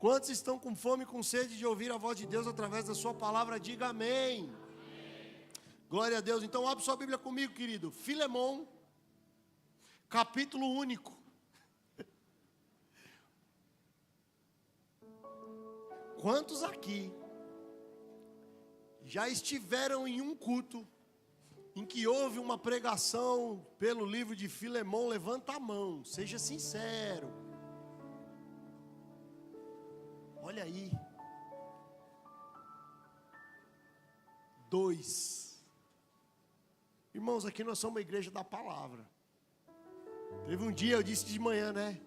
Quantos estão com fome e com sede de ouvir a voz de Deus através da sua palavra? Diga amém. Glória a Deus. Então abre sua Bíblia comigo, querido. Filemão, capítulo único. Quantos aqui já estiveram em um culto em que houve uma pregação pelo livro de Filemão? Levanta a mão, seja sincero. Olha aí. 2. Irmãos, aqui nós somos uma igreja da palavra. Teve um dia, eu disse de manhã, né?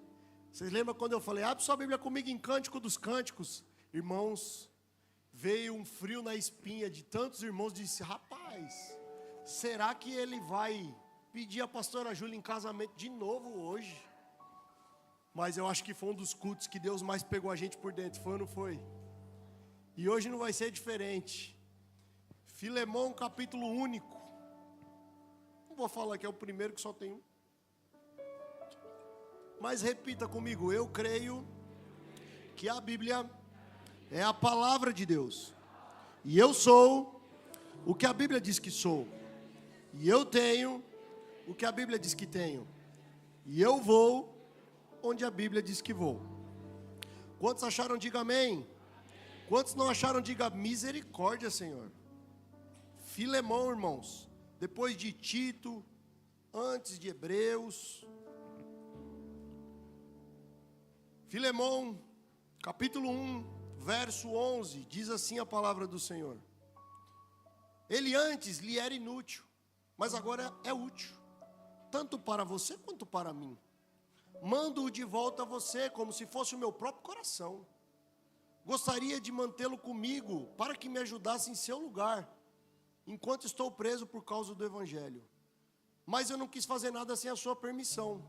Vocês lembram quando eu falei, abre sua Bíblia comigo em Cântico dos Cânticos? Irmãos, veio um frio na espinha de tantos irmãos, disse, rapaz, será que ele vai pedir a pastora Júlia em casamento de novo hoje? Mas eu acho que foi um dos cultos que Deus mais pegou a gente por dentro, foi ou não foi? E hoje não vai ser diferente. Filemão, capítulo único. Não vou falar que é o primeiro, que só tem um. Mas repita comigo, eu creio que a Bíblia é a palavra de Deus. E eu sou o que a Bíblia diz que sou. E eu tenho o que a Bíblia diz que tenho. E eu vou onde a Bíblia diz que vou. Quantos acharam, diga amém. Quantos não acharam, diga misericórdia, Senhor. Filemão, irmãos. Depois de Tito, antes de Hebreus. Filemão, capítulo 1. Verso 11, diz assim a palavra do Senhor. Ele antes lhe era inútil, mas agora é útil, tanto para você quanto para mim. Mando-o de volta a você, como se fosse o meu próprio coração. Gostaria de mantê-lo comigo, para que me ajudasse em seu lugar, enquanto estou preso por causa do Evangelho. Mas eu não quis fazer nada sem a sua permissão,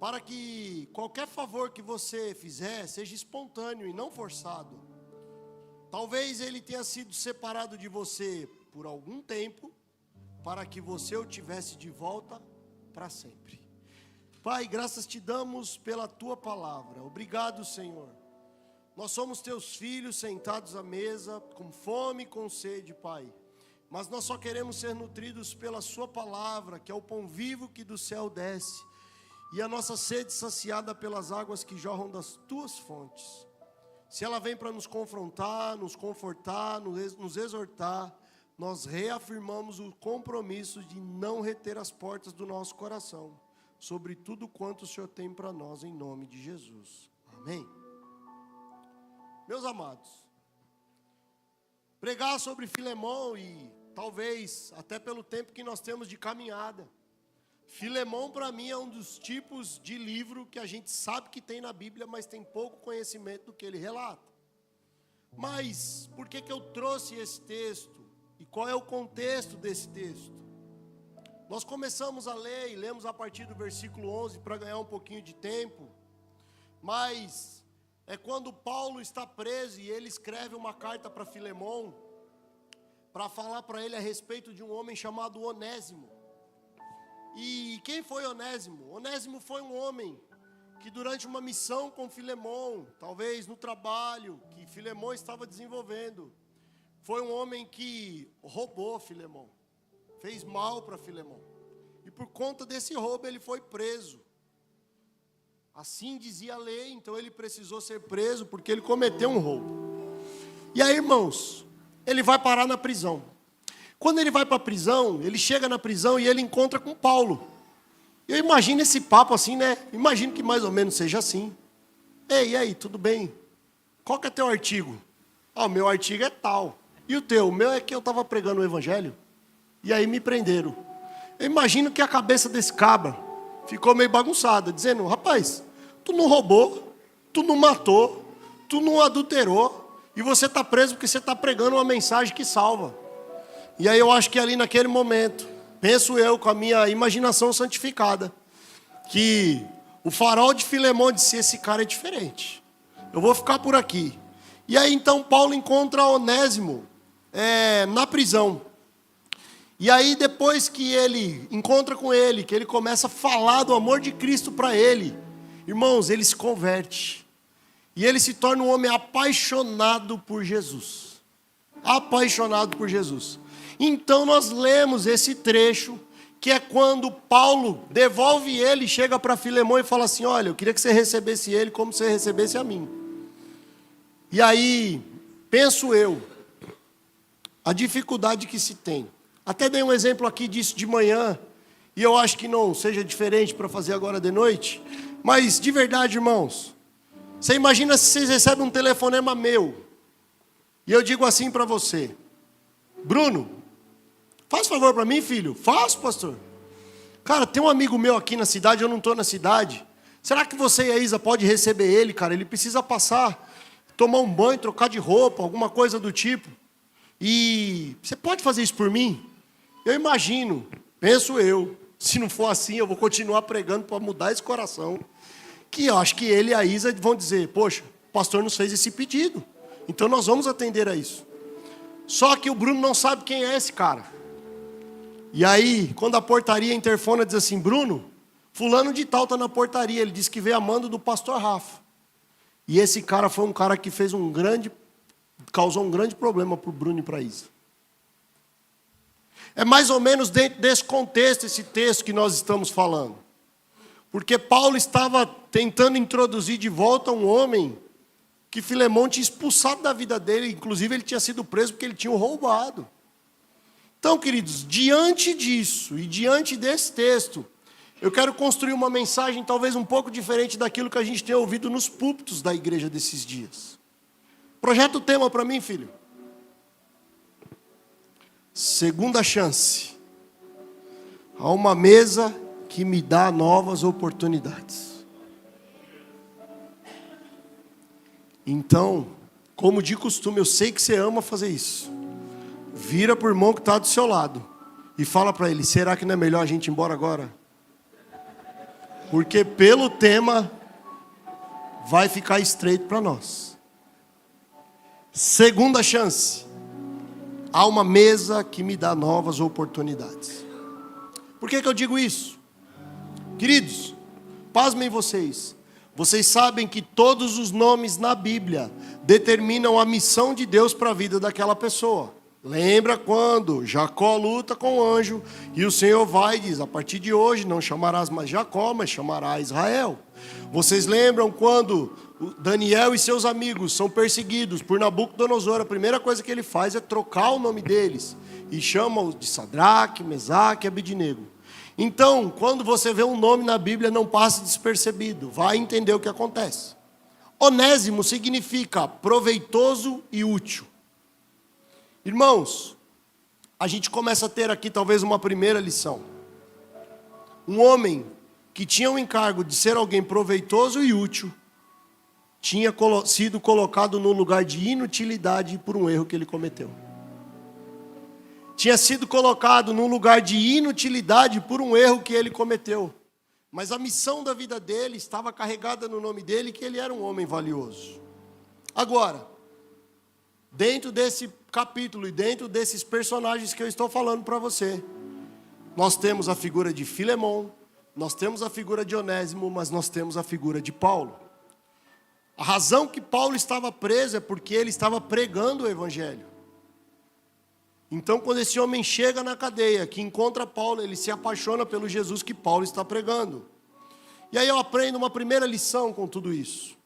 para que qualquer favor que você fizer seja espontâneo e não forçado. Talvez ele tenha sido separado de você por algum tempo, para que você o tivesse de volta para sempre. Pai, graças te damos pela tua palavra. Obrigado, Senhor. Nós somos teus filhos sentados à mesa, com fome e com sede, Pai. Mas nós só queremos ser nutridos pela sua palavra, que é o pão vivo que do céu desce. E a nossa sede saciada pelas águas que jorram das tuas fontes. Se ela vem para nos confrontar, nos confortar, nos exortar, nós reafirmamos o compromisso de não reter as portas do nosso coração, sobre tudo quanto o Senhor tem para nós, em nome de Jesus. Amém. Meus amados, pregar sobre Filemão e talvez até pelo tempo que nós temos de caminhada, Filemão para mim é um dos tipos de livro que a gente sabe que tem na Bíblia, mas tem pouco conhecimento do que ele relata. Mas por que eu trouxe esse texto? E qual é o contexto desse texto? Nós começamos a ler e lemos a partir do versículo 11 para ganhar um pouquinho de tempo. Mas é quando Paulo está preso e ele escreve uma carta para Filemão, para falar para ele a respeito de um homem chamado Onésimo. E quem foi Onésimo? Onésimo foi um homem que durante uma missão com Filemão, talvez no trabalho que Filemão estava desenvolvendo, foi um homem que roubou Filemão, fez mal para Filemão. E por conta desse roubo ele foi preso. Assim dizia a lei, então ele precisou ser preso porque ele cometeu um roubo. E aí, irmãos, ele vai parar na prisão. Quando ele vai para a prisão, ele chega na prisão e ele encontra com Paulo. Eu imagino esse papo assim, né? Imagino que mais ou menos seja assim. Ei, e aí, tudo bem? Qual que é teu artigo? Ah, o meu artigo é tal. E o teu? O meu é que eu estava pregando o evangelho. E aí me prenderam. Eu imagino que a cabeça desse cabra ficou meio bagunçada, dizendo, rapaz, tu não roubou, tu não matou, tu não adulterou, e você está preso porque você está pregando uma mensagem que salva. E aí eu acho que ali naquele momento, penso eu com a minha imaginação santificada, que o farol de Filemão disse, esse cara é diferente, eu vou ficar por aqui. E aí então Paulo encontra Onésimo na prisão. E aí depois que ele encontra com ele, que ele começa a falar do amor de Cristo para ele, irmãos, ele se converte. E ele se torna um homem apaixonado por Jesus. Apaixonado por Jesus. Então nós lemos esse trecho, que é quando Paulo devolve ele, chega para Filemão e fala assim: olha, eu queria que você recebesse ele como você recebesse a mim. E aí, penso eu, a dificuldade que se tem. Até dei um exemplo aqui disso de manhã, e eu acho que não seja diferente para fazer agora de noite, mas de verdade, irmãos, você imagina se vocês recebem um telefonema meu, e eu digo assim para você: Bruno, faz favor para mim, filho. Faço, pastor. Cara, tem um amigo meu aqui na cidade, eu não estou na cidade. Será que você e a Isa podem receber ele, cara? Ele precisa passar, tomar um banho, trocar de roupa, alguma coisa do tipo. E você pode fazer isso por mim? Eu imagino, penso eu, se não for assim, eu vou continuar pregando para mudar esse coração. Que eu acho que ele e a Isa vão dizer: poxa, o pastor nos fez esse pedido, então nós vamos atender a isso. Só que o Bruno não sabe quem é esse cara. E aí, quando a portaria interfona, diz assim: Bruno, fulano de tal está na portaria, ele disse que veio a mando do pastor Rafa. E esse cara foi um cara que causou um grande problema para o Bruno e para a Isa. É mais ou menos dentro desse contexto, esse texto que nós estamos falando. Porque Paulo estava tentando introduzir de volta um homem que Filemão tinha expulsado da vida dele, inclusive ele tinha sido preso porque ele tinha o roubado. Então, queridos, diante disso e diante desse texto, eu quero construir uma mensagem talvez um pouco diferente daquilo que a gente tem ouvido nos púlpitos da igreja desses dias. Projeta o tema para mim, filho. Segunda chance. Há uma mesa que me dá novas oportunidades. Então, como de costume, eu sei que você ama fazer isso. Vira para o irmão que está do seu lado e fala para ele: será que não é melhor a gente ir embora agora? Porque pelo tema vai ficar estreito para nós. Segunda chance. Há uma mesa que me dá novas oportunidades. Por que eu digo isso? Queridos, pasmem vocês. Vocês sabem que todos os nomes na Bíblia determinam a missão de Deus para a vida daquela pessoa. Lembra quando Jacó luta com o anjo e o Senhor vai e diz: a partir de hoje não chamarás mais Jacó, mas chamarás Israel. Vocês lembram quando Daniel e seus amigos são perseguidos por Nabucodonosor? A primeira coisa que ele faz é trocar o nome deles e chama-os de Sadraque, Mesaque e Abednego. Então, quando você vê um nome na Bíblia, não passe despercebido, vai entender o que acontece. Onésimo significa proveitoso e útil. Irmãos, a gente começa a ter aqui talvez uma primeira lição. Um homem que tinha o encargo de ser alguém proveitoso e útil, tinha sido colocado no lugar de inutilidade por um erro que ele cometeu. Tinha sido colocado num lugar de inutilidade por um erro que ele cometeu. Mas a missão da vida dele estava carregada no nome dele, que ele era um homem valioso. Agora, dentro desse capítulo e dentro desses personagens que eu estou falando para você, nós temos a figura de Filemão, nós temos a figura de Onésimo, mas nós temos a figura de Paulo. A razão que Paulo estava preso é porque ele estava pregando o evangelho. Então, quando esse homem chega na cadeia, que encontra Paulo, ele se apaixona pelo Jesus que Paulo está pregando. E aí eu aprendo uma primeira lição com tudo isso.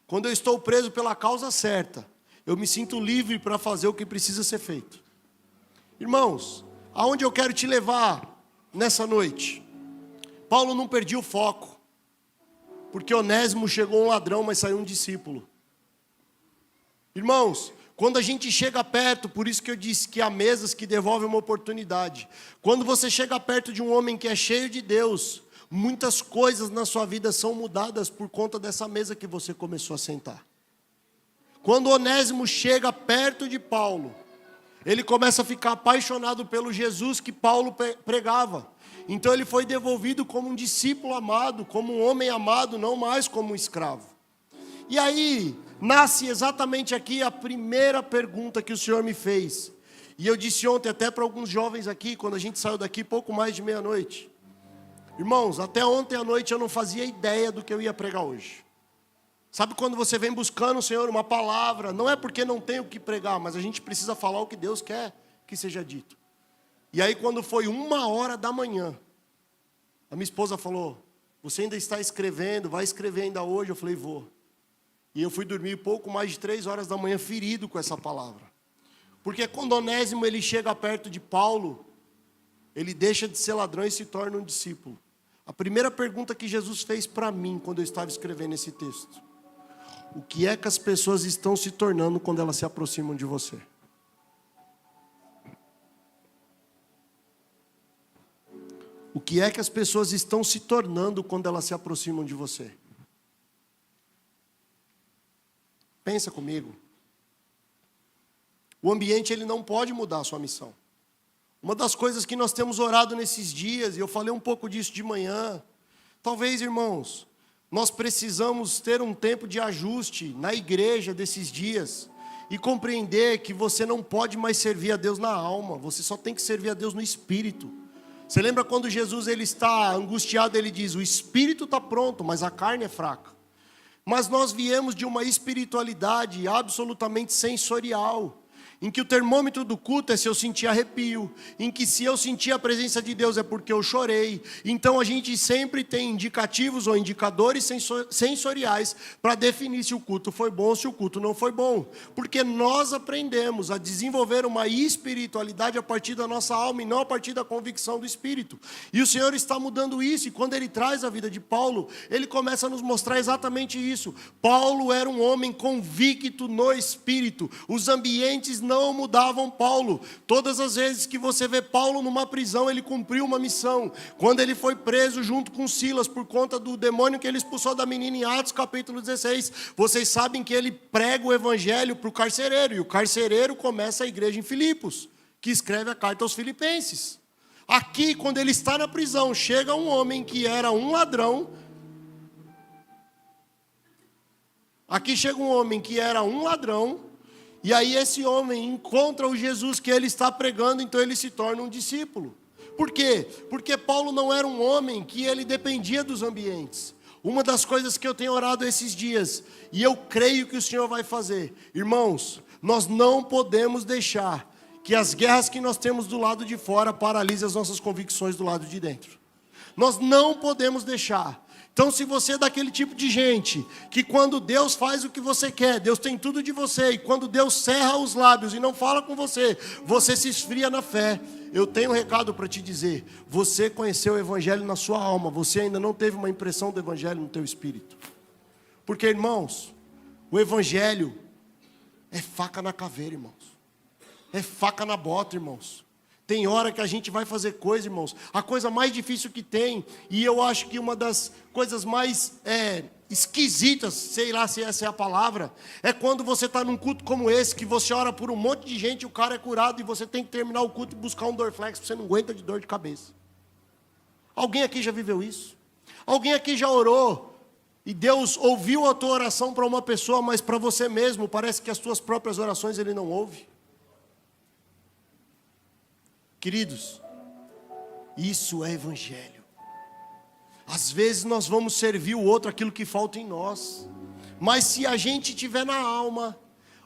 Quando eu estou preso pela causa certa, eu me sinto livre para fazer o que precisa ser feito. Irmãos, aonde eu quero te levar nessa noite? Paulo não perdia o foco, porque Onésimo chegou um ladrão, mas saiu um discípulo. Irmãos, quando a gente chega perto, por isso que eu disse que há mesas que devolvem uma oportunidade. Quando você chega perto de um homem que é cheio de Deus, muitas coisas na sua vida são mudadas por conta dessa mesa que você começou a sentar. Quando Onésimo chega perto de Paulo, ele começa a ficar apaixonado pelo Jesus que Paulo pregava. Então ele foi devolvido como um discípulo amado, como um homem amado, não mais como um escravo. E aí, nasce exatamente aqui a primeira pergunta que o Senhor me fez. E eu disse ontem até para alguns jovens aqui, quando a gente saiu daqui pouco mais de meia-noite. Irmãos, até ontem à noite eu não fazia ideia do que eu ia pregar hoje. Sabe quando você vem buscando o Senhor uma palavra, não é porque não tem o que pregar, mas a gente precisa falar o que Deus quer que seja dito. E aí quando foi 1h da manhã, a minha esposa falou, você ainda está escrevendo, vai escrever ainda hoje? Eu falei, vou. E eu fui dormir pouco mais de 3 horas da manhã ferido com essa palavra. Porque quando Onésimo ele chega perto de Paulo, ele deixa de ser ladrão e se torna um discípulo. A primeira pergunta que Jesus fez para mim quando eu estava escrevendo esse texto: o que é que as pessoas estão se tornando quando elas se aproximam de você? O que é que as pessoas estão se tornando quando elas se aproximam de você? Pensa comigo. O ambiente ele não pode mudar a sua missão. Uma das coisas que nós temos orado nesses dias, e eu falei um pouco disso de manhã, talvez, irmãos, nós precisamos ter um tempo de ajuste na igreja desses dias e compreender que você não pode mais servir a Deus na alma, você só tem que servir a Deus no espírito. Você lembra quando Jesus ele está angustiado, ele diz, o espírito está pronto, mas a carne é fraca. Mas nós viemos de uma espiritualidade absolutamente sensorial, em que o termômetro do culto é se eu sentir arrepio, em que se eu sentir a presença de Deus é porque eu chorei. Então a gente sempre tem indicativos ou indicadores sensoriais para definir se o culto foi bom ou se o culto não foi bom. Porque nós aprendemos a desenvolver uma espiritualidade a partir da nossa alma e não a partir da convicção do Espírito. E o Senhor está mudando isso, e quando Ele traz a vida de Paulo, Ele começa a nos mostrar exatamente isso. Paulo era um homem convicto no Espírito. Os ambientes não mudavam Paulo. Todas as vezes que você vê Paulo numa prisão, ele cumpriu uma missão. Quando ele foi preso junto com Silas por conta do demônio que ele expulsou da menina em Atos capítulo 16, vocês sabem que ele prega o evangelho para o carcereiro, e o carcereiro começa a igreja em Filipos, que escreve a carta aos filipenses. Aqui, quando ele está na prisão, chega um homem que era um ladrão. Aqui chega um homem que era um ladrão, e aí esse homem encontra o Jesus que ele está pregando, então ele se torna um discípulo. Por quê? Porque Paulo não era um homem que ele dependia dos ambientes. Uma das coisas que eu tenho orado esses dias, e eu creio que o Senhor vai fazer, irmãos, nós não podemos deixar que as guerras que nós temos do lado de fora paralisem as nossas convicções do lado de dentro. Nós não podemos deixar. Então, se você é daquele tipo de gente que quando Deus faz o que você quer, Deus tem tudo de você, e quando Deus cerra os lábios e não fala com você, você se esfria na fé. Eu tenho um recado para te dizer: você conheceu o Evangelho na sua alma, você ainda não teve uma impressão do Evangelho no teu espírito. Porque, irmãos, o Evangelho é faca na caveira, irmãos. É faca na bota, irmãos. Tem hora que a gente vai fazer coisa, irmãos, a coisa mais difícil que tem, e eu acho que uma das coisas mais esquisitas, sei lá se essa é a palavra, é quando você está num culto como esse, que você ora por um monte de gente, o cara é curado, e você tem que terminar o culto e buscar um Dorflex, porque você não aguenta de dor de cabeça. Alguém aqui já viveu isso? Alguém aqui já orou, e Deus ouviu a tua oração para uma pessoa, mas para você mesmo, parece que as tuas próprias orações Ele não ouve? Queridos, isso é evangelho. Às vezes nós vamos servir o outro aquilo que falta em nós, mas se a gente tiver na alma,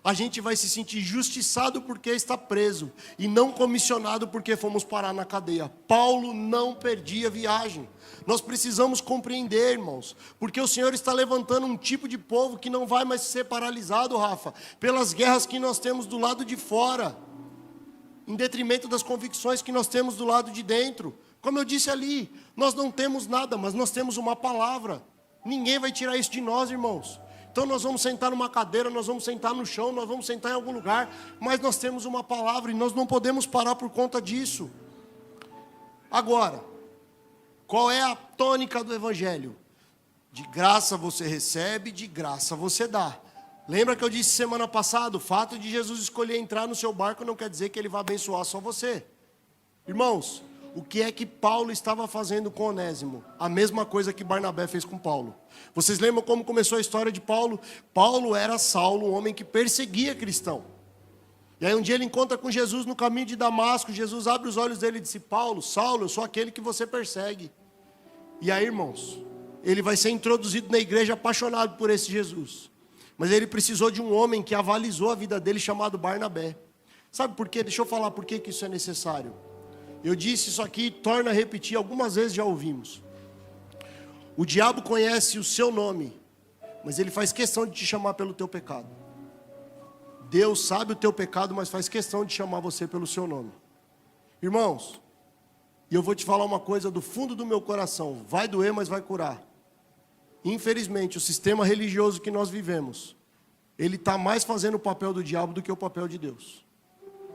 a gente vai se sentir justiçado porque está preso, e não comissionado porque fomos parar na cadeia. Paulo não perdia viagem. Nós precisamos compreender, irmãos, porque o Senhor está levantando um tipo de povo que não vai mais ser paralisado, Rafa, pelas guerras que nós temos do lado de fora, em detrimento das convicções que nós temos do lado de dentro. Como eu disse ali, nós não temos nada, mas nós temos uma palavra. Ninguém vai tirar isso de nós, irmãos. Então nós vamos sentar numa cadeira, nós vamos sentar no chão, nós vamos sentar em algum lugar, mas nós temos uma palavra e nós não podemos parar por conta disso. Agora, qual é a tônica do Evangelho? De graça você recebe, de graça você dá. Lembra que eu disse semana passada, o fato de Jesus escolher entrar no seu barco não quer dizer que Ele vai abençoar só você. Irmãos, o que é que Paulo estava fazendo com Onésimo? A mesma coisa que Barnabé fez com Paulo. Vocês lembram como começou a história de Paulo? Paulo era Saulo, um homem que perseguia cristão. E aí um dia ele encontra com Jesus no caminho de Damasco. Jesus abre os olhos dele e disse: Paulo, Saulo, eu sou aquele que você persegue. E aí, irmãos, ele vai ser introduzido na igreja apaixonado por esse Jesus. Mas ele precisou de um homem que avalizou a vida dele, chamado Barnabé. Sabe por quê? Deixa eu falar por que isso é necessário. Eu disse isso aqui, torna a repetir, algumas vezes já ouvimos. O diabo conhece o seu nome, mas ele faz questão de te chamar pelo teu pecado. Deus sabe o teu pecado, mas faz questão de chamar você pelo seu nome. Irmãos, e eu vou te falar uma coisa do fundo do meu coração, vai doer, mas vai curar. Infelizmente, o sistema religioso que nós vivemos, ele está mais fazendo o papel do diabo do que o papel de Deus.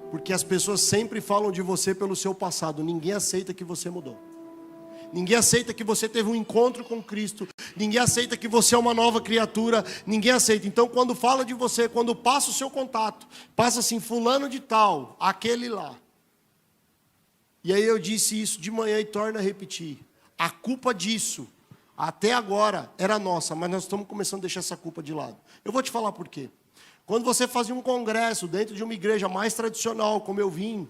Porque as pessoas sempre falam de você pelo seu passado, ninguém aceita que você mudou. Ninguém aceita que você teve um encontro com Cristo. Ninguém aceita que você é uma nova criatura. Ninguém aceita. Então, quando fala de você, quando passa o seu contato, passa assim, fulano de tal, aquele lá. E aí eu disse isso de manhã e torno a repetir. A culpa disso, até agora, era nossa, mas nós estamos começando a deixar essa culpa de lado. Eu vou te falar por quê. Quando você fazia um congresso dentro de uma igreja mais tradicional, como eu vim,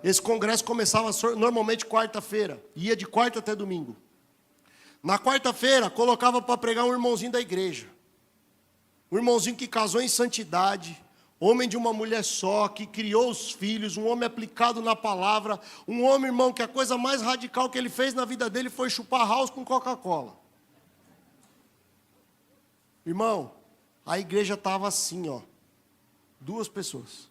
esse congresso começava normalmente quarta-feira, ia de quarta até domingo. Na quarta-feira, colocava para pregar um irmãozinho da igreja. Um irmãozinho que casou em santidade, homem de uma mulher só, que criou os filhos, um homem aplicado na palavra, um homem, irmão, que a coisa mais radical que ele fez na vida dele foi chupar house com Coca-Cola. Irmão, a igreja estava assim, ó, 2 pessoas.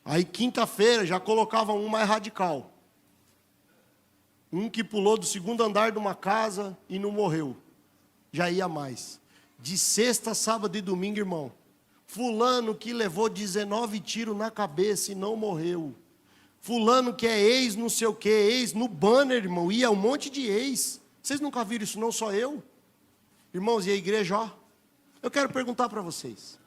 Aí quinta-feira já colocava um mais radical. Um que pulou do 2º andar de uma casa e não morreu. Já ia mais. De sexta, sábado e domingo, irmão. Fulano que levou 19 tiros na cabeça e não morreu. Fulano que é ex não sei o que, ex no banner, irmão. Ia um monte de ex. Vocês nunca viram isso não, só eu? Irmãos, e a igreja, ó. Eu quero perguntar para vocês.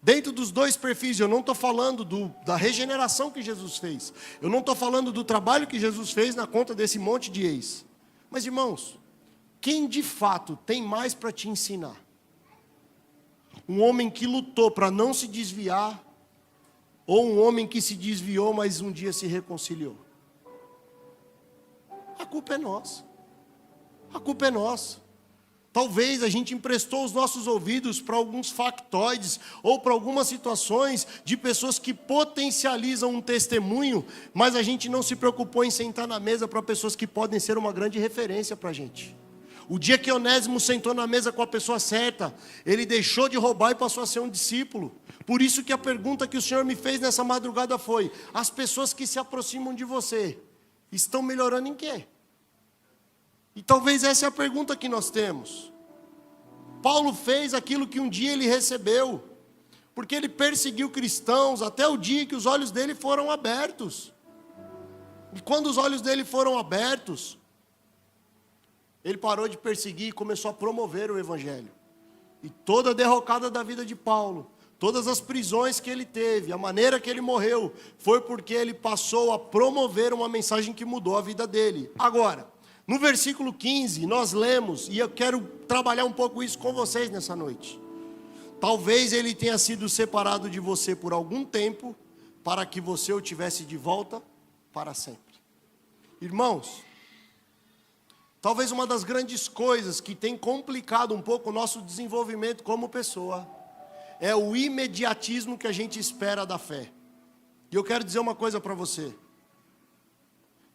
Dentro dos 2 perfis, eu não estou falando da regeneração que Jesus fez. Eu não estou falando do trabalho que Jesus fez na conta desse monte de ex. Mas, irmãos, quem de fato tem mais para te ensinar? Um homem que lutou para não se desviar, ou um homem que se desviou, mas um dia se reconciliou? A culpa é nossa. A culpa é nossa. Talvez a gente emprestou os nossos ouvidos para alguns factoides ou para algumas situações de pessoas que potencializam um testemunho, mas a gente não se preocupou em sentar na mesa para pessoas que podem ser uma grande referência para a gente. O dia que Onésimo sentou na mesa com a pessoa certa, ele deixou de roubar e passou a ser um discípulo. Por isso que a pergunta que o Senhor me fez nessa madrugada foi: as pessoas que se aproximam de você estão melhorando em quê? E talvez essa é a pergunta que nós temos. Paulo fez aquilo que um dia ele recebeu, porque ele perseguiu cristãos até o dia que os olhos dele foram abertos. E quando os olhos dele foram abertos, ele parou de perseguir e começou a promover o evangelho. E toda a derrocada da vida de Paulo, todas as prisões que ele teve, a maneira que ele morreu, foi porque ele passou a promover uma mensagem que mudou a vida dele. Agora, no versículo 15, nós lemos, e eu quero trabalhar um pouco isso com vocês nessa noite. Talvez ele tenha sido separado de você por algum tempo, para que você o tivesse de volta para sempre. Irmãos, talvez uma das grandes coisas que tem complicado um pouco o nosso desenvolvimento como pessoa, é o imediatismo que a gente espera da fé. E eu quero dizer uma coisa para você.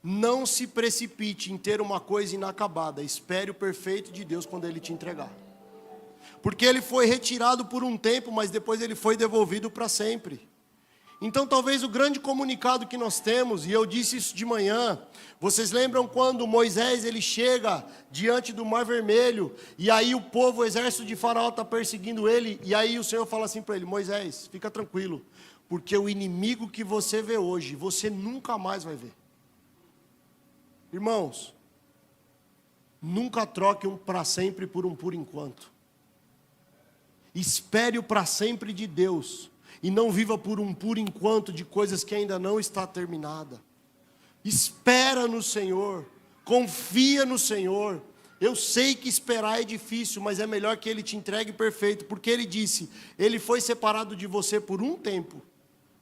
Não se precipite em ter uma coisa inacabada. Espere o perfeito de Deus quando Ele te entregar. Porque Ele foi retirado por um tempo, mas depois Ele foi devolvido para sempre. Então talvez o grande comunicado que nós temos, e eu disse isso de manhã, vocês lembram quando Moisés ele chega diante do Mar Vermelho, e aí o povo, o exército de Faraó está perseguindo ele, e aí o Senhor fala assim para ele: Moisés, fica tranquilo, porque o inimigo que você vê hoje, você nunca mais vai ver. Irmãos, nunca troque um para sempre por um por enquanto. Espere o para sempre de Deus. E não viva por um por enquanto de coisas que ainda não está terminada. Espera no Senhor. Confia no Senhor. Eu sei que esperar é difícil, mas é melhor que Ele te entregue perfeito. Porque Ele disse, Ele foi separado de você por um tempo.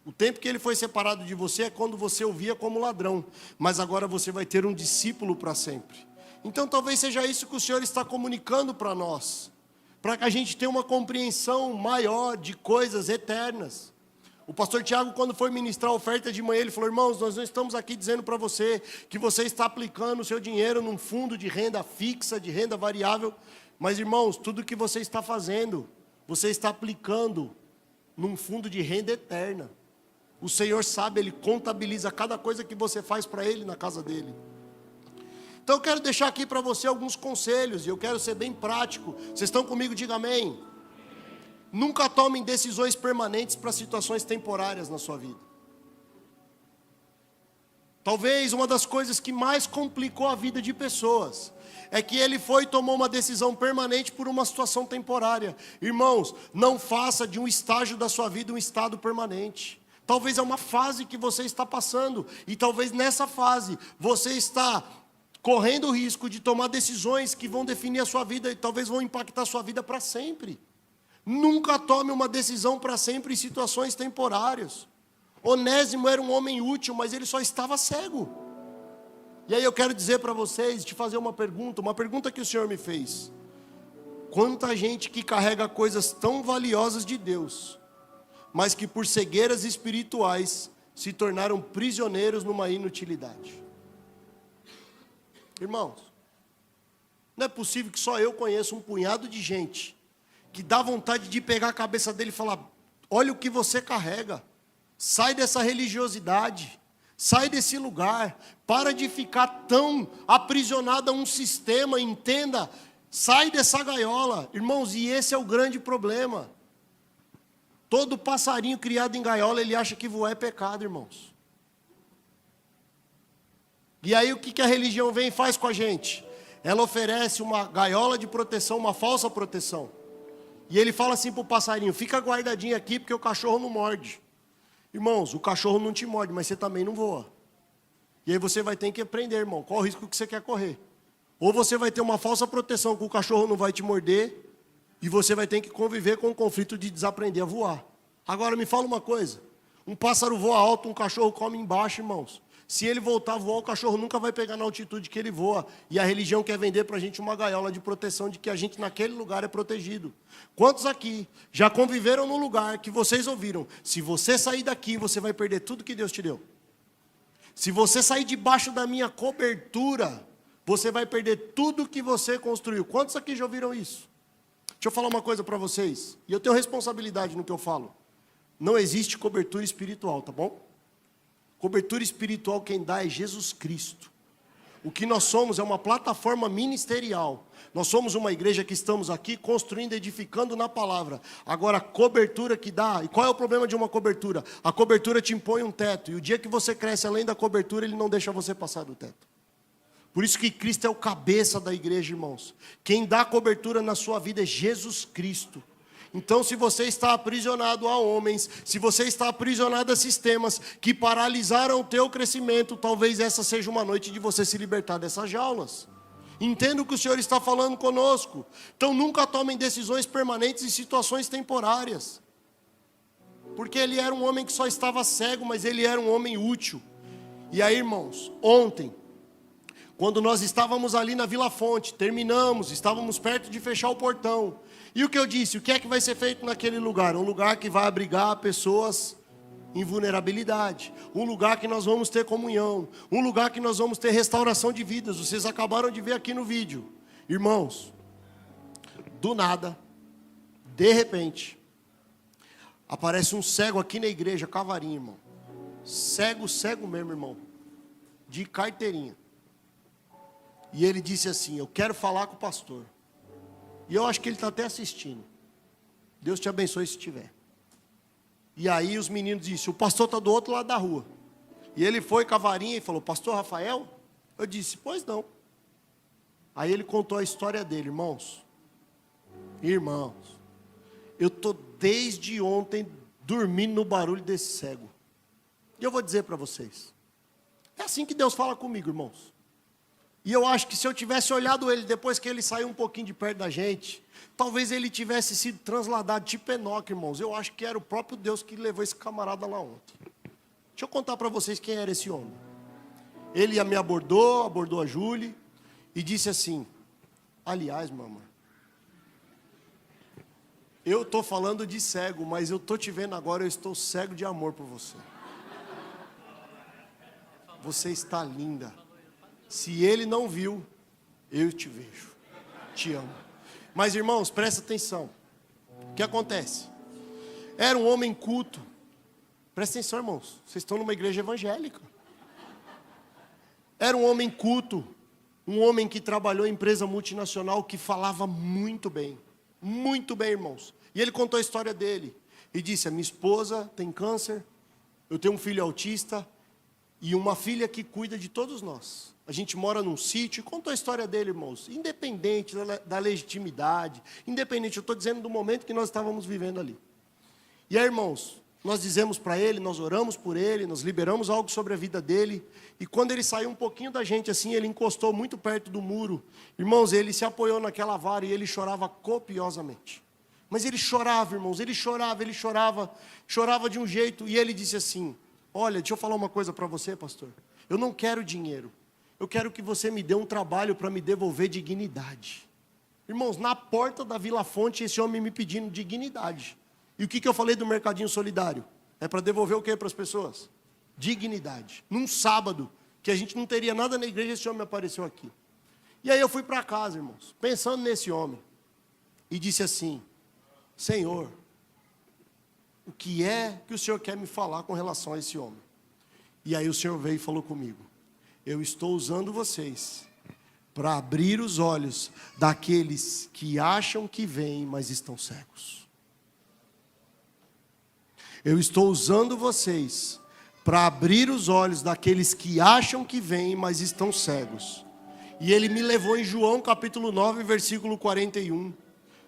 O tempo que Ele foi separado de você é quando você o via como ladrão. Mas agora você vai ter um discípulo para sempre. Então talvez seja isso que o Senhor está comunicando para nós, para que a gente tenha uma compreensão maior de coisas eternas. O pastor Tiago, quando foi ministrar a oferta de manhã, ele falou: irmãos, nós não estamos aqui dizendo para você que você está aplicando o seu dinheiro num fundo de renda fixa, de renda variável, mas irmãos, tudo que você está fazendo, você está aplicando num fundo de renda eterna. O Senhor sabe, Ele contabiliza cada coisa que você faz para Ele na casa dEle. Então eu quero deixar aqui para você alguns conselhos, e eu quero ser bem prático. Vocês estão comigo? Diga amém. Nunca tomem decisões permanentes para situações temporárias na sua vida. Talvez uma das coisas que mais complicou a vida de pessoas é que ele foi e tomou uma decisão permanente por uma situação temporária. Irmãos, não faça de um estágio da sua vida um estado permanente. Talvez é uma fase que você está passando, e talvez nessa fase você está correndo o risco de tomar decisões que vão definir a sua vida e talvez vão impactar a sua vida para sempre. Nunca tome uma decisão para sempre em situações temporárias. Onésimo era um homem útil, mas ele só estava cego. E aí eu quero dizer para vocês, te fazer uma pergunta que o Senhor me fez. Quanta gente que carrega coisas tão valiosas de Deus, mas que por cegueiras espirituais se tornaram prisioneiros numa inutilidade. Irmãos, não é possível que só eu conheça um punhado de gente que dá vontade de pegar a cabeça dele e falar: olha o que você carrega, sai dessa religiosidade, sai desse lugar, para de ficar tão aprisionado a um sistema, entenda, sai dessa gaiola. Irmãos, e esse é o grande problema. Todo passarinho criado em gaiola, ele acha que voar é pecado, irmãos. E aí o que a religião vem e faz com a gente? Ela oferece uma gaiola de proteção, uma falsa proteção. E ele fala assim para o passarinho: fica guardadinho aqui porque o cachorro não morde. Irmãos, o cachorro não te morde, mas você também não voa. E aí você vai ter que aprender, irmão, qual o risco que você quer correr. Ou você vai ter uma falsa proteção que o cachorro não vai te morder, e você vai ter que conviver com o conflito de desaprender a voar. Agora me fala uma coisa: um pássaro voa alto, um cachorro come embaixo, irmãos. Se ele voltar a voar, o cachorro nunca vai pegar na altitude que ele voa. E a religião quer vender para a gente uma gaiola de proteção de que a gente naquele lugar é protegido. Quantos aqui já conviveram num lugar que vocês ouviram: se você sair daqui, você vai perder tudo que Deus te deu. Se você sair debaixo da minha cobertura, você vai perder tudo que você construiu. Quantos aqui já ouviram isso? Deixa eu falar uma coisa para vocês, e eu tenho responsabilidade no que eu falo. Não existe cobertura espiritual, tá bom? Cobertura espiritual quem dá é Jesus Cristo. O que nós somos é uma plataforma ministerial. Nós somos uma igreja que estamos aqui construindo, edificando na palavra. Agora, a cobertura que dá, e qual é o problema de uma cobertura? A cobertura te impõe um teto, e o dia que você cresce além da cobertura, ele não deixa você passar do teto. Por isso que Cristo é o cabeça da igreja, irmãos. Quem dá cobertura na sua vida é Jesus Cristo. Então, se você está aprisionado a homens, se você está aprisionado a sistemas que paralisaram o teu crescimento, talvez essa seja uma noite de você se libertar dessas jaulas. Entenda o que o Senhor está falando conosco. Então, nunca tomem decisões permanentes em situações temporárias. Porque ele era um homem que só estava cego, mas ele era um homem útil. E aí, irmãos, ontem, quando nós estávamos ali na Vila Fonte, terminamos, estávamos perto de fechar o portão. E o que eu disse? O que é que vai ser feito naquele lugar? Um lugar que vai abrigar pessoas em vulnerabilidade. Um lugar que nós vamos ter comunhão. Um lugar que nós vamos ter restauração de vidas. Vocês acabaram de ver aqui no vídeo. Irmãos, do nada, de repente, aparece um cego aqui na igreja, cavarinho, irmão. Cego, cego mesmo, irmão. De carteirinha. E ele disse assim: eu quero falar com o pastor. E eu acho que ele está até assistindo. Deus te abençoe se estiver. E aí os meninos disseram: o pastor está do outro lado da rua. E ele foi com a varinha e falou: pastor Rafael? Eu disse: pois não. Aí ele contou a história dele. Irmãos, eu estou desde ontem dormindo no barulho desse cego. E eu vou dizer para vocês, é assim que Deus fala comigo, irmãos. E eu acho que se eu tivesse olhado ele depois que ele saiu um pouquinho de perto da gente, talvez ele tivesse sido transladado tipo Enoque, irmãos. Eu acho que era o próprio Deus que levou esse camarada lá ontem. Deixa eu contar para vocês quem era esse homem. Ele me abordou a Júlia, e disse assim: aliás, mamãe, eu estou falando de cego, mas eu estou te vendo agora, eu estou cego de amor por você. Você está linda. Se ele não viu, eu te vejo. Te amo. Mas irmãos, presta atenção. O que acontece? Era um homem culto. Presta atenção, irmãos. Vocês estão numa igreja evangélica. Era um homem culto. Um homem que trabalhou em empresa multinacional, que falava muito bem. Muito bem, irmãos. E ele contou a história dele. E disse: a minha esposa tem câncer. Eu tenho um filho autista. E uma filha que cuida de todos nós. A gente mora num sítio. Contou a história dele, irmãos. Independente da legitimidade. Independente, eu estou dizendo do momento que nós estávamos vivendo ali. E aí, irmãos, nós dizemos para ele, nós oramos por ele, nós liberamos algo sobre a vida dele. E quando ele saiu um pouquinho da gente assim, ele encostou muito perto do muro. Irmãos, ele se apoiou naquela vara e ele chorava copiosamente. Mas ele chorava, irmãos, ele chorava de um jeito. E ele disse assim: olha, deixa eu falar uma coisa para você, pastor. Eu não quero dinheiro. Eu quero que você me dê um trabalho para me devolver dignidade. Irmãos, na porta da Vila Fonte, esse homem me pedindo dignidade. E o que eu falei do mercadinho solidário? É para devolver o que para as pessoas? Dignidade. Num sábado, que a gente não teria nada na igreja, esse homem apareceu aqui. E aí eu fui para casa, irmãos, pensando nesse homem. E disse assim: Senhor, o que é que o Senhor quer me falar com relação a esse homem? E aí o Senhor veio e falou comigo: eu estou usando vocês para abrir os olhos daqueles que acham que veem, mas estão cegos. Eu estou usando vocês para abrir os olhos daqueles que acham que veem, mas estão cegos. E ele me levou em João capítulo 9, versículo 41.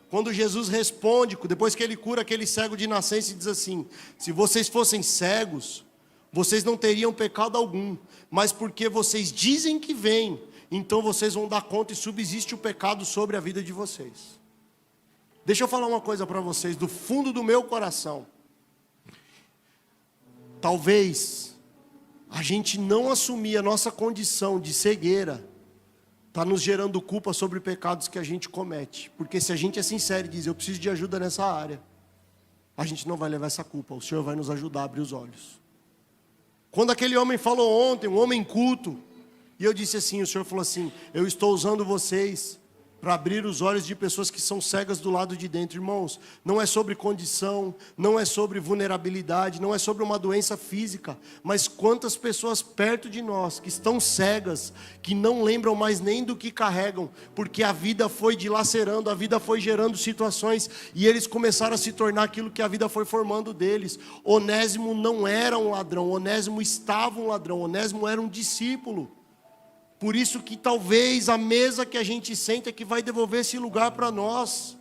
Quando Jesus responde, depois que ele cura aquele cego de nascença, e diz assim: se vocês fossem cegos, vocês não teriam pecado algum, mas porque vocês dizem que veem, então vocês vão dar conta e subsiste o pecado sobre a vida de vocês. Deixa eu falar uma coisa para vocês, do fundo do meu coração. Talvez a gente não assumir a nossa condição de cegueira está nos gerando culpa sobre pecados que a gente comete. Porque se a gente é sincero e diz: eu preciso de ajuda nessa área, a gente não vai levar essa culpa. O Senhor vai nos ajudar a abrir os olhos. Quando aquele homem falou ontem, um homem culto, e eu disse assim, o Senhor falou assim: eu estou usando vocês para abrir os olhos de pessoas que são cegas do lado de dentro. Irmãos, não é sobre condição, não é sobre vulnerabilidade, não é sobre uma doença física, mas quantas pessoas perto de nós que estão cegas, que não lembram mais nem do que carregam, porque a vida foi dilacerando, a vida foi gerando situações, e eles começaram a se tornar aquilo que a vida foi formando deles. Onésimo não era um ladrão, Onésimo estava um ladrão, Onésimo era um discípulo. Por isso que talvez a mesa que a gente senta é que vai devolver esse lugar para nós.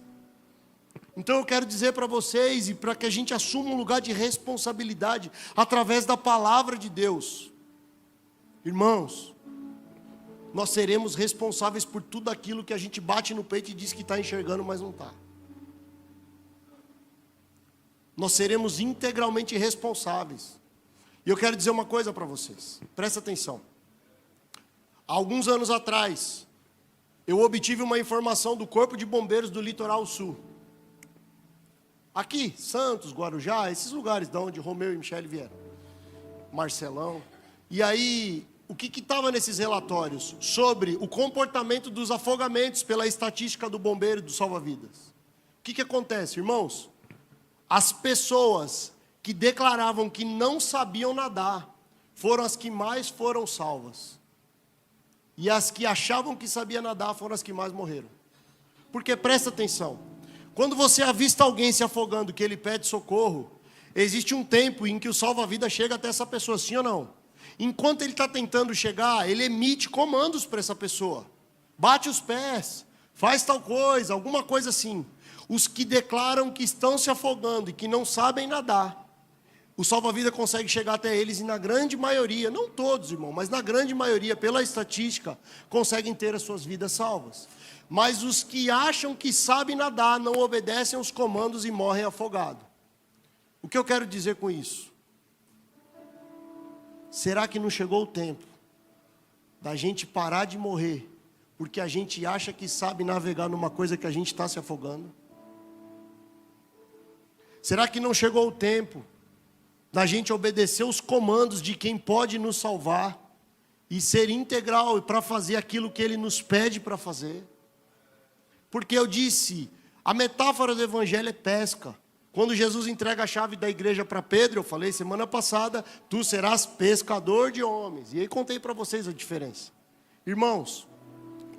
Então eu quero dizer para vocês, e para que a gente assuma um lugar de responsabilidade, através da palavra de Deus. Irmãos, nós seremos responsáveis por tudo aquilo que a gente bate no peito e diz que está enxergando, mas não está. Nós seremos integralmente responsáveis. E eu quero dizer uma coisa para vocês, presta atenção. Há alguns anos atrás, eu obtive uma informação do Corpo de Bombeiros do Litoral Sul. Aqui, Santos, Guarujá, esses lugares de onde Romeu e Michele vieram. Marcelão. E aí, o que estava nesses relatórios? Sobre o comportamento dos afogamentos pela estatística do bombeiro e do salva-vidas. O que acontece, irmãos? As pessoas que declaravam que não sabiam nadar foram as que mais foram salvas. E as que achavam que sabiam nadar foram as que mais morreram. Porque presta atenção, quando você avista alguém se afogando, que ele pede socorro, existe um tempo em que o salva-vida chega até essa pessoa, sim ou não? Enquanto ele está tentando chegar, ele emite comandos para essa pessoa. Bate os pés, faz tal coisa, alguma coisa assim. Os que declaram que estão se afogando e que não sabem nadar, o salva-vida consegue chegar até eles e na grande maioria, não todos, irmão, mas na grande maioria, pela estatística, conseguem ter as suas vidas salvas. Mas os que acham que sabem nadar, não obedecem aos comandos e morrem afogados. O que eu quero dizer com isso? Será que não chegou o tempo da gente parar de morrer porque a gente acha que sabe navegar numa coisa que a gente está se afogando? Será que não chegou o tempo da gente obedecer os comandos de quem pode nos salvar e ser integral para fazer aquilo que Ele nos pede para fazer? Porque eu disse, a metáfora do Evangelho é pesca. Quando Jesus entrega a chave da igreja para Pedro, eu falei semana passada, tu serás pescador de homens. E aí contei para vocês a diferença. Irmãos,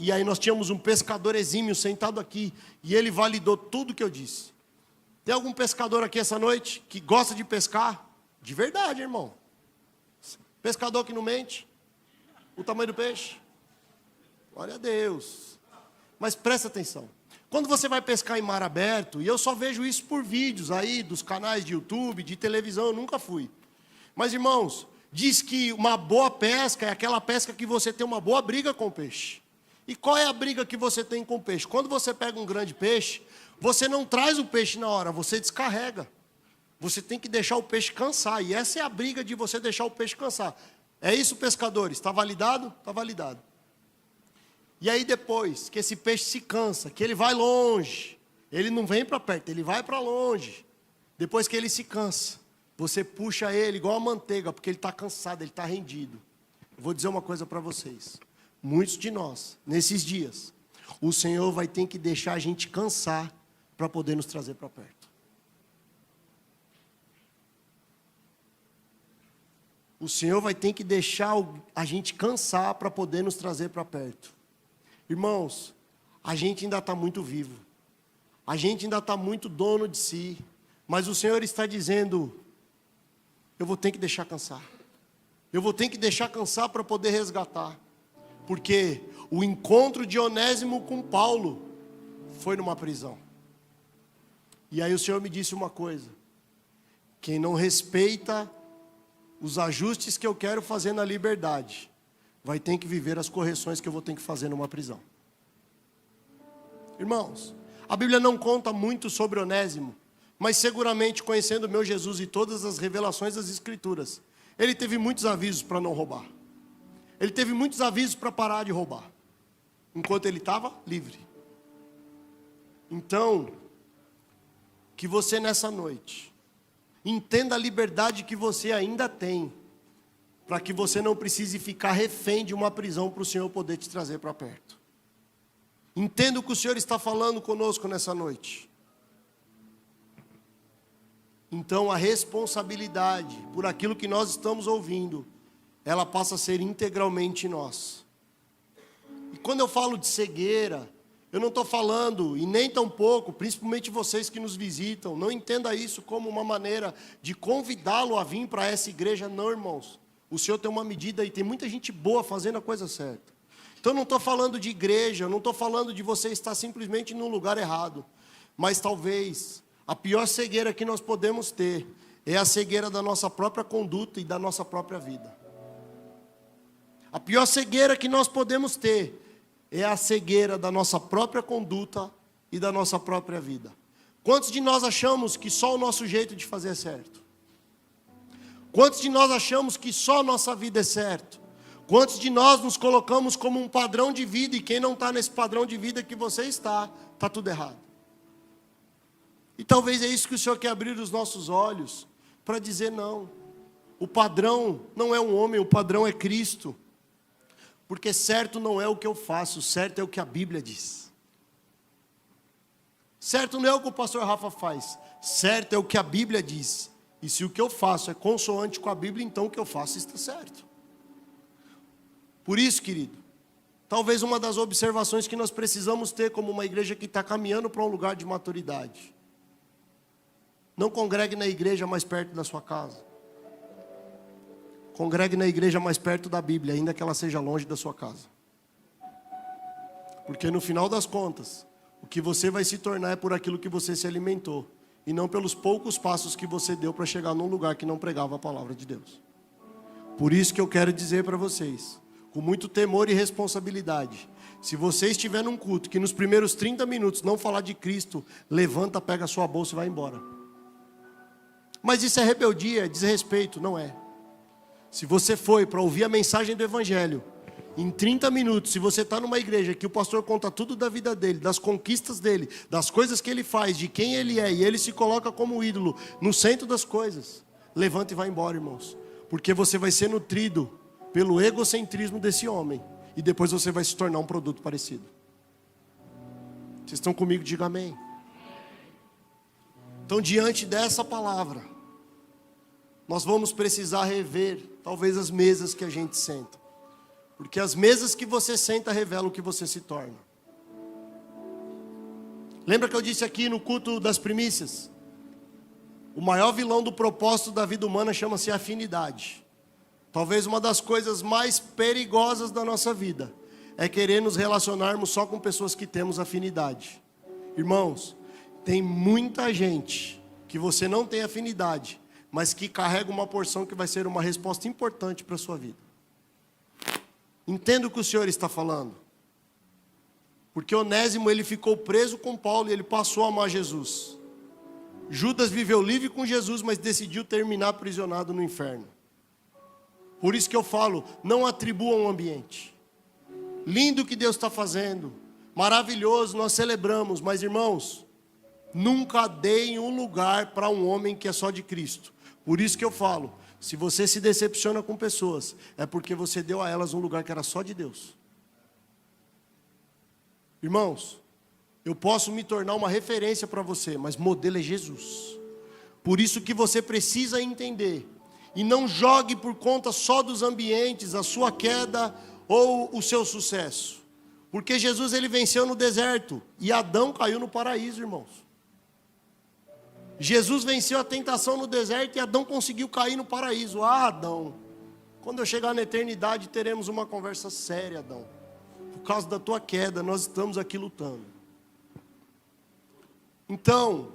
e aí nós tínhamos um pescador exímio sentado aqui, e ele validou tudo que eu disse. Tem algum pescador aqui essa noite que gosta de pescar? De verdade, irmão. Pescador que não mente? O tamanho do peixe? Glória a Deus. Mas presta atenção. Quando você vai pescar em mar aberto, e eu só vejo isso por vídeos aí, dos canais de YouTube, de televisão, eu nunca fui. Mas, irmãos, diz que uma boa pesca é aquela pesca que você tem uma boa briga com o peixe. E qual é a briga que você tem com o peixe? Quando você pega um grande peixe, você não traz o peixe na hora, você descarrega. Você tem que deixar o peixe cansar. E essa é a briga de você deixar o peixe cansar. É isso, pescadores? Está validado? Está validado. E aí depois que esse peixe se cansa, que ele vai longe, ele não vem para perto, ele vai para longe. Depois que ele se cansa, você puxa ele igual a manteiga, porque ele está cansado, ele está rendido. Eu vou dizer uma coisa para vocês. Muitos de nós, nesses dias, o Senhor vai ter que deixar a gente cansar para poder nos trazer para perto. O Senhor vai ter que deixar a gente cansar para poder nos trazer para perto. Irmãos, a gente ainda está muito vivo. A gente ainda está muito dono de si. Mas o Senhor está dizendo, eu vou ter que deixar cansar. Eu vou ter que deixar cansar para poder resgatar. Porque o encontro de Onésimo com Paulo foi numa prisão. E aí o Senhor me disse uma coisa. Quem não respeita os ajustes que eu quero fazer na liberdade, vai ter que viver as correções que eu vou ter que fazer numa prisão. Irmãos, a Bíblia não conta muito sobre Onésimo, mas seguramente, conhecendo o meu Jesus e todas as revelações das Escrituras, ele teve muitos avisos para não roubar. Ele teve muitos avisos para parar de roubar, enquanto ele estava livre. Então, que você nessa noite entenda a liberdade que você ainda tem, para que você não precise ficar refém de uma prisão para o Senhor poder te trazer para perto. Entenda o que o Senhor está falando conosco nessa noite. Então a responsabilidade por aquilo que nós estamos ouvindo, ela passa a ser integralmente nossa. E quando eu falo de cegueira, eu não estou falando, e nem tampouco, principalmente vocês que nos visitam, não entenda isso como uma maneira de convidá-lo a vir para essa igreja, não, irmãos. O Senhor tem uma medida e tem muita gente boa fazendo a coisa certa. Então não estou falando de igreja, não estou falando de você estar simplesmente num lugar errado. Mas talvez a pior cegueira que nós podemos ter é a cegueira da nossa própria conduta e da nossa própria vida. A pior cegueira que nós podemos ter é a cegueira da nossa própria conduta e da nossa própria vida. Quantos de nós achamos que só o nosso jeito de fazer é certo? Quantos de nós achamos que só a nossa vida é certo? Quantos de nós nos colocamos como um padrão de vida e quem não está nesse padrão de vida que você está tudo errado? E talvez é isso que o Senhor quer abrir os nossos olhos para dizer não. O padrão não é um homem, o padrão é Cristo. Porque certo não é o que eu faço, certo é o que a Bíblia diz. Certo não é o que o pastor Rafa faz, certo é o que a Bíblia diz. E se o que eu faço é consoante com a Bíblia, então o que eu faço está certo. Por isso, querido, talvez uma das observações que nós precisamos ter como uma igreja que está caminhando para um lugar de maturidade. Não congregue na igreja mais perto da sua casa. Congregue na igreja mais perto da Bíblia, ainda que ela seja longe da sua casa. Porque no final das contas, o que você vai se tornar é por aquilo que você se alimentou. E não pelos poucos passos que você deu para chegar num lugar que não pregava a palavra de Deus. Por isso que eu quero dizer para vocês, com muito temor e responsabilidade, se você estiver num culto que nos primeiros 30 minutos não falar de Cristo, levanta, pega a sua bolsa e vai embora. Mas isso é rebeldia, é desrespeito, não é. Se você foi para ouvir a mensagem do Evangelho, Em 30 minutos, se você está numa igreja que o pastor conta tudo da vida dele, das conquistas dele, das coisas que ele faz, de quem ele é, e ele se coloca como ídolo no centro das coisas, levanta e vai embora, irmãos. Porque você vai ser nutrido pelo egocentrismo desse homem. E depois você vai se tornar um produto parecido. Vocês estão comigo? Diga amém. Então, diante dessa palavra, nós vamos precisar rever, talvez, as mesas que a gente senta. Porque as mesas que você senta revelam o que você se torna. Lembra que eu disse aqui no culto das primícias? O maior vilão do propósito da vida humana chama-se afinidade. Talvez uma das coisas mais perigosas da nossa vida é querer nos relacionarmos só com pessoas que temos afinidade. Irmãos, tem muita gente que você não tem afinidade, mas que carrega uma porção que vai ser uma resposta importante para a sua vida. Entenda o que o Senhor está falando. Porque Onésimo, ele ficou preso com Paulo e ele passou a amar Jesus. Judas viveu livre com Jesus, mas decidiu terminar aprisionado no inferno. Por isso que eu falo, não atribuam o ambiente. Lindo o que Deus está fazendo, maravilhoso, nós celebramos, mas irmãos, nunca deem um lugar para um homem que é só de Cristo. Por isso que eu falo, se você se decepciona com pessoas, é porque você deu a elas um lugar que era só de Deus. Irmãos, eu posso me tornar uma referência para você, mas modelo é Jesus. Por isso que você precisa entender. E não jogue por conta só dos ambientes, a sua queda ou o seu sucesso. Porque Jesus, ele venceu no deserto. E Adão caiu no paraíso, irmãos. Jesus venceu a tentação no deserto e Adão conseguiu cair no paraíso. Ah, Adão, quando eu chegar na eternidade teremos uma conversa séria, Adão. Por causa da tua queda, nós estamos aqui lutando. Então,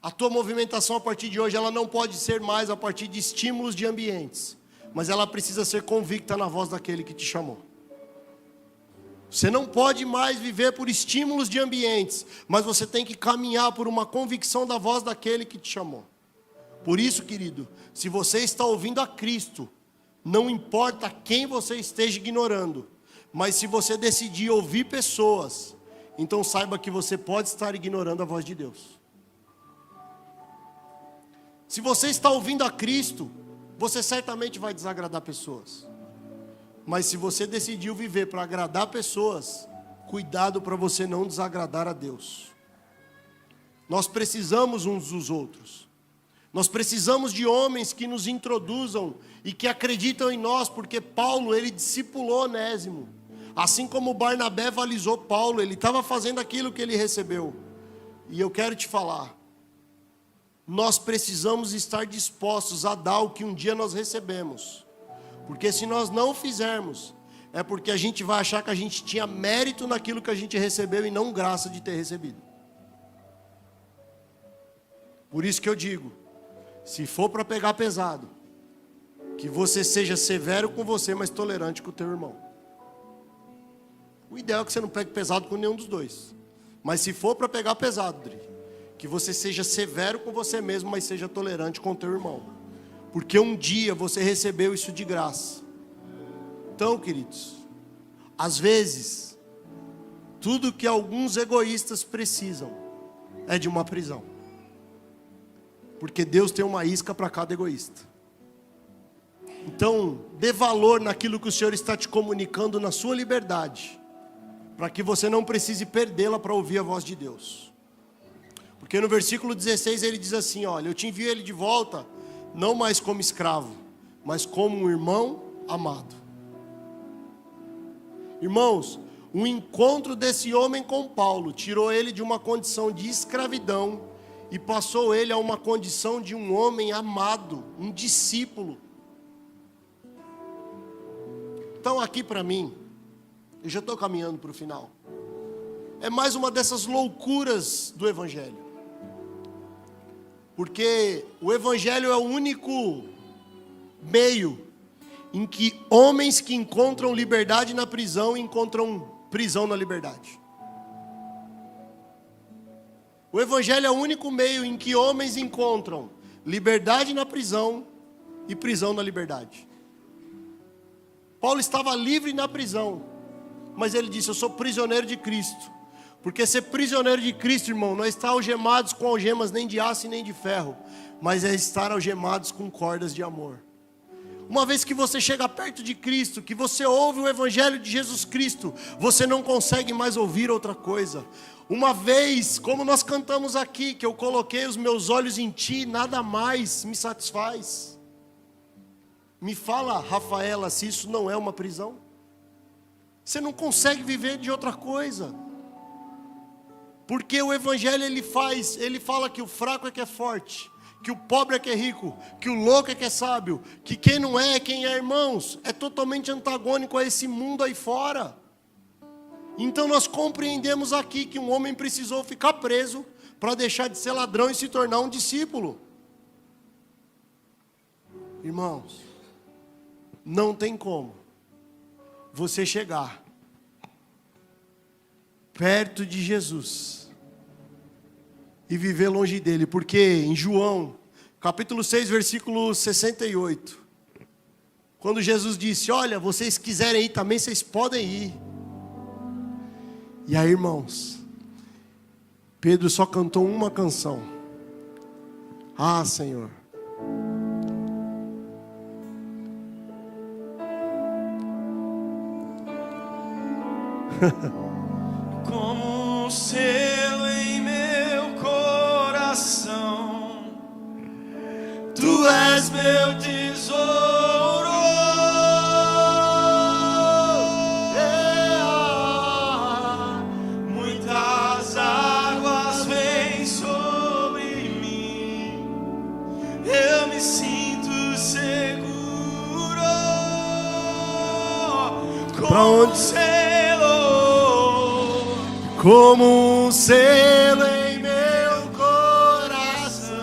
a tua movimentação a partir de hoje, ela não pode ser mais a partir de estímulos de ambientes, mas ela precisa ser convicta na voz daquele que te chamou. Você não pode mais viver por estímulos de ambientes, mas você tem que caminhar por uma convicção da voz daquele que te chamou. Por isso, querido, se você está ouvindo a Cristo, não importa quem você esteja ignorando, mas se você decidir ouvir pessoas, então saiba que você pode estar ignorando a voz de Deus. Se você está ouvindo a Cristo, você certamente vai desagradar pessoas. Mas se você decidiu viver para agradar pessoas, cuidado para você não desagradar a Deus. Nós precisamos uns dos outros. Nós precisamos de homens que nos introduzam e que acreditam em nós, porque Paulo, ele discipulou Onésimo. Assim como Barnabé valorizou Paulo, ele estava fazendo aquilo que ele recebeu. E eu quero te falar, nós precisamos estar dispostos a dar o que um dia nós recebemos. Porque se nós não fizermos, é porque a gente vai achar que a gente tinha mérito naquilo que a gente recebeu e não graça de ter recebido. Por isso que eu digo, se for para pegar pesado, que você seja severo com você, mas tolerante com o teu irmão. O ideal é que você não pegue pesado com nenhum dos dois. Mas se for para pegar pesado, Dri, que você seja severo com você mesmo, mas seja tolerante com o teu irmão. Porque um dia você recebeu isso de graça. Então, queridos, às vezes, tudo que alguns egoístas precisam é de uma prisão. Porque Deus tem uma isca para cada egoísta. Então, dê valor naquilo que o Senhor está te comunicando na sua liberdade, para que você não precise perdê-la para ouvir a voz de Deus. Porque no versículo 16 ele diz assim, olha, eu te envio ele de volta, não mais como escravo, mas como um irmão amado. Irmãos, o encontro desse homem com Paulo tirou ele de uma condição de escravidão e passou ele a uma condição de um homem amado, um discípulo. Então aqui para mim, eu já estou caminhando para o final, é mais uma dessas loucuras do Evangelho. Porque o Evangelho é o único meio em que homens que encontram liberdade na prisão encontram prisão na liberdade. O Evangelho é o único meio em que homens encontram liberdade na prisão e prisão na liberdade. Paulo estava livre na prisão, mas ele disse: eu sou prisioneiro de Cristo. Porque ser prisioneiro de Cristo, irmão, não é estar algemados com algemas nem de aço e nem de ferro, mas é estar algemados com cordas de amor. Uma vez que você chega perto de Cristo, que você ouve o Evangelho de Jesus Cristo, você não consegue mais ouvir outra coisa. Uma vez, como nós cantamos aqui, que eu coloquei os meus olhos em Ti, nada mais me satisfaz. Me fala, Rafaela, se isso não é uma prisão? Você não consegue viver de outra coisa. Porque o Evangelho ele fala que o fraco é que é forte, que o pobre é que é rico, que o louco é que é sábio, que quem não é quem é, irmãos. É totalmente antagônico a esse mundo aí fora. Então nós compreendemos aqui que um homem precisou ficar preso para deixar de ser ladrão e se tornar um discípulo. Irmãos, não tem como você chegar perto de Jesus e viver longe dele, porque em João, capítulo 6, versículo 68, quando Jesus disse: olha, vocês quiserem ir também, vocês podem ir. E aí, irmãos, Pedro só cantou uma canção: ah, Senhor, como um selo em meu coração, Tu és meu tesouro. Muitas águas vêm sobre mim, eu me sinto seguro. Pra onde? Como um selo em meu coração,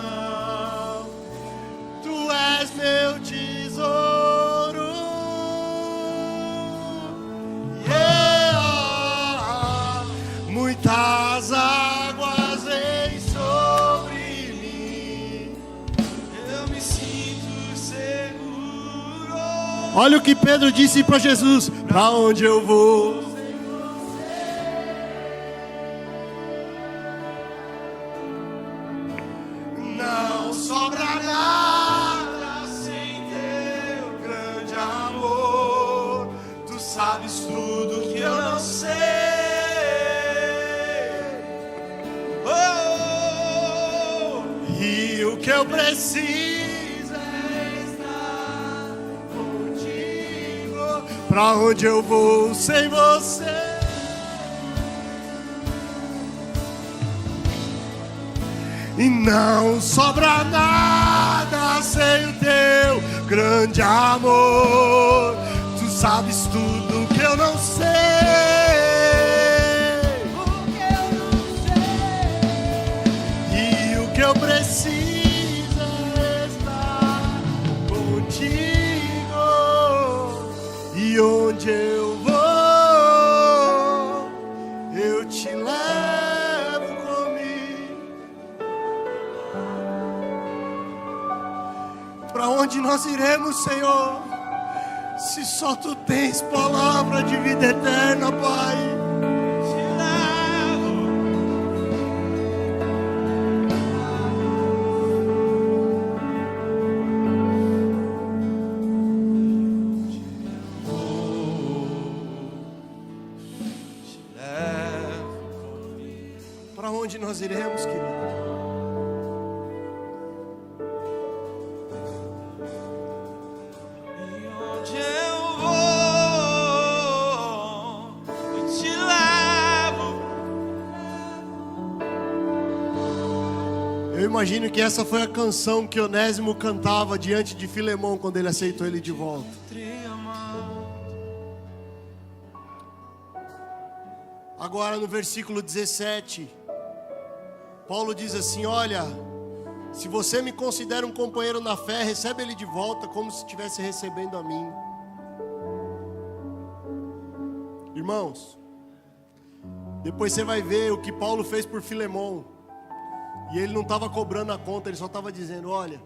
Tu és meu tesouro. Yeah. Muitas águas vêm sobre mim, Eu me sinto seguro. olha o que Pedro disse para Jesus: para onde eu vou? Não sobra nada sem Teu grande amor. Tu sabes tudo que eu não sei. Oh, E o que eu preciso é estar contigo. Pra onde eu vou sem você? E não sobra nada sem o Teu grande amor. Tu sabes tudo que eu não sei. E o que eu preciso é estar contigo. E onde eu vou, eu te levo comigo. Para onde nós iremos, Senhor, se só Tu tens palavra de vida eterna, Pai? te levo. Te levo. Para onde nós iremos, querido? E onde eu vou, eu te levo. Eu imagino que essa foi a canção que Onésimo cantava diante de Filemão quando ele aceitou ele de volta. Agora no versículo 17, Paulo diz assim: olha, se você me considera um companheiro na fé, recebe ele de volta como se estivesse recebendo a mim. Irmãos, depois você vai ver o que Paulo fez por Filemão. E ele não estava cobrando a conta, ele só estava dizendo: olha,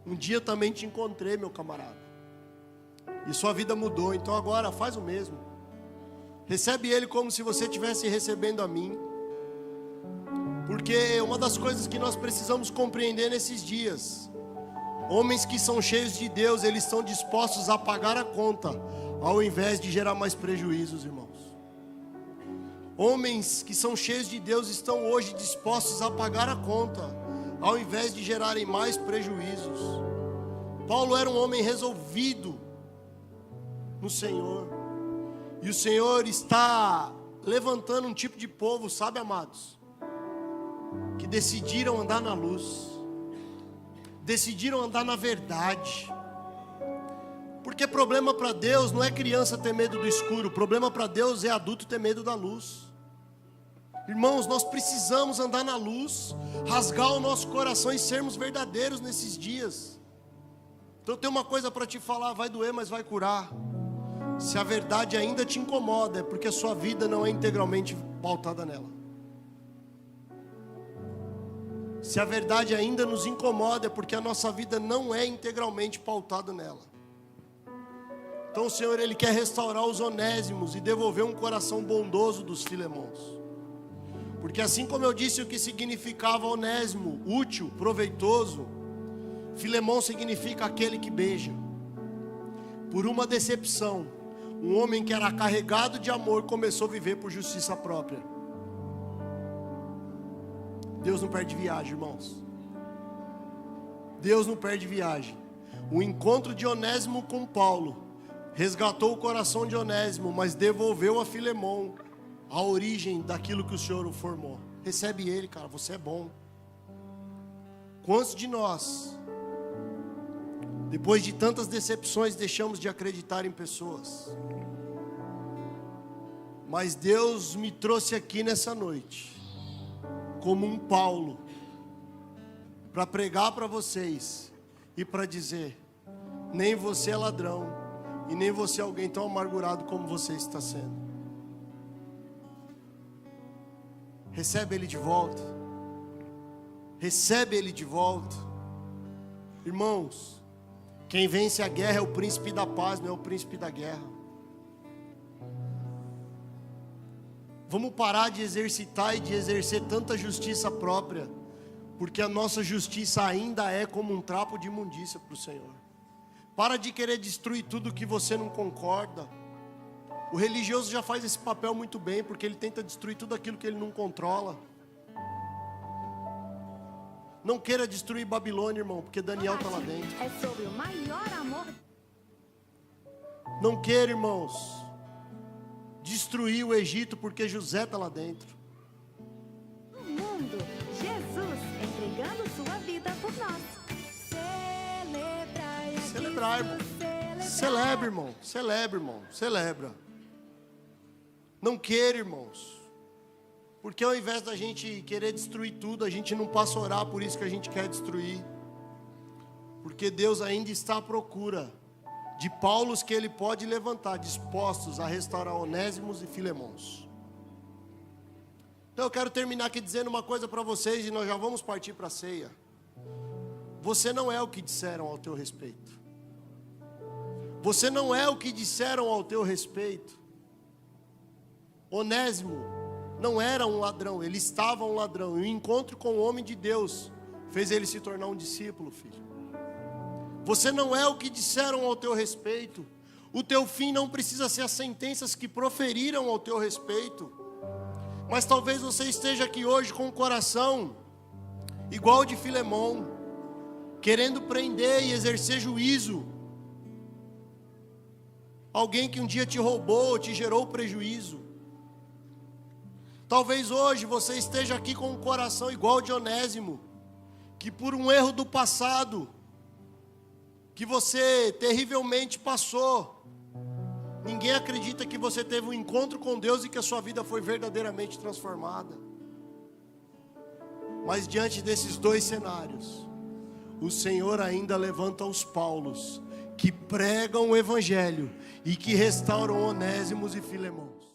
um dia também te encontrei, meu camarada. E sua vida mudou, então agora faz o mesmo. Recebe Ele como se você estivesse recebendo a mim. Porque uma das coisas que nós precisamos compreender nesses dias, homens que são cheios de Deus, eles estão dispostos a pagar a conta, ao invés de gerar mais prejuízos, irmãos. Homens que são cheios de Deus estão hoje dispostos a pagar a conta, ao invés de gerarem mais prejuízos. Paulo era um homem resolvido no Senhor. E o Senhor está levantando um tipo de povo, sabe, amados? Que decidiram andar na luz. Decidiram andar na verdade. Porque problema para Deus não é criança ter medo do escuro. Problema para Deus é adulto ter medo da luz. Irmãos, nós precisamos andar na luz, rasgar o nosso coração e sermos verdadeiros nesses dias. Então eu tenho uma coisa para te falar, vai doer, mas vai curar. Se a verdade ainda te incomoda, é porque a sua vida não é integralmente pautada nela. Se a verdade ainda nos incomoda, é porque a nossa vida não é integralmente pautada nela. Então o Senhor, Ele quer restaurar os onésimos e devolver um coração bondoso dos Filemons. Porque assim como eu disse o que significava onésimo, útil, proveitoso, Filemão significa aquele que beija. Por uma decepção, um homem que era carregado de amor começou a viver por justiça própria. Deus não perde viagem, irmãos. Deus não perde viagem. O encontro de Onésimo com Paulo resgatou o coração de Onésimo, mas devolveu a Filemão a origem daquilo que o Senhor o formou. Recebe ele, cara, você é bom. Quantos de nós, depois de tantas decepções, deixamos de acreditar em pessoas? Mas Deus me trouxe aqui nessa noite, como um Paulo, para pregar para vocês e para dizer: nem você é ladrão, e nem você é alguém tão amargurado como você está sendo. Recebe ele de volta. Recebe ele de volta. Irmãos, quem vence a guerra é o príncipe da paz, não é o príncipe da guerra. Vamos parar de exercitar e de exercer tanta justiça própria, porque a nossa justiça ainda é como um trapo de imundícia para o Senhor. Para de querer destruir tudo que você não concorda. O religioso já faz esse papel muito bem, porque ele tenta destruir tudo aquilo que ele não controla. Não queira destruir Babilônia, irmão, porque Daniel está lá dentro. É sobre o maior amor. Não queira, irmãos, destruir o Egito, porque José está lá dentro. O mundo, Jesus entregando sua vida por nós. Celebrar, irmão. Celebra, irmão. Celebra, irmão. Celebra. Não queira, irmãos, porque ao invés da gente querer destruir tudo, a gente não passa a orar por isso que a gente quer destruir. Porque Deus ainda está à procura de Paulos que Ele pode levantar, dispostos a restaurar Onésimos e Filemons. Então eu quero terminar aqui dizendo uma coisa para vocês, e nós já vamos partir para a ceia. Você não é o que disseram ao teu respeito. Você não é o que disseram ao teu respeito. Onésimo não era um ladrão, ele estava um ladrão. E o encontro com o homem de Deus fez ele se tornar um discípulo, filho. Você não é o que disseram ao teu respeito. O teu fim não precisa ser as sentenças que proferiram ao teu respeito. Mas talvez você esteja aqui hoje com o coração igual de Filemão, querendo prender e exercer juízo. Alguém que um dia te roubou, te gerou prejuízo. Talvez hoje você esteja aqui com um coração igual de Onésimo, que por um erro do passado, que você terrivelmente passou, ninguém acredita que você teve um encontro com Deus e que a sua vida foi verdadeiramente transformada. Mas diante desses dois cenários, o Senhor ainda levanta os Paulos, que pregam o Evangelho e que restauram Onésimos e Filemons.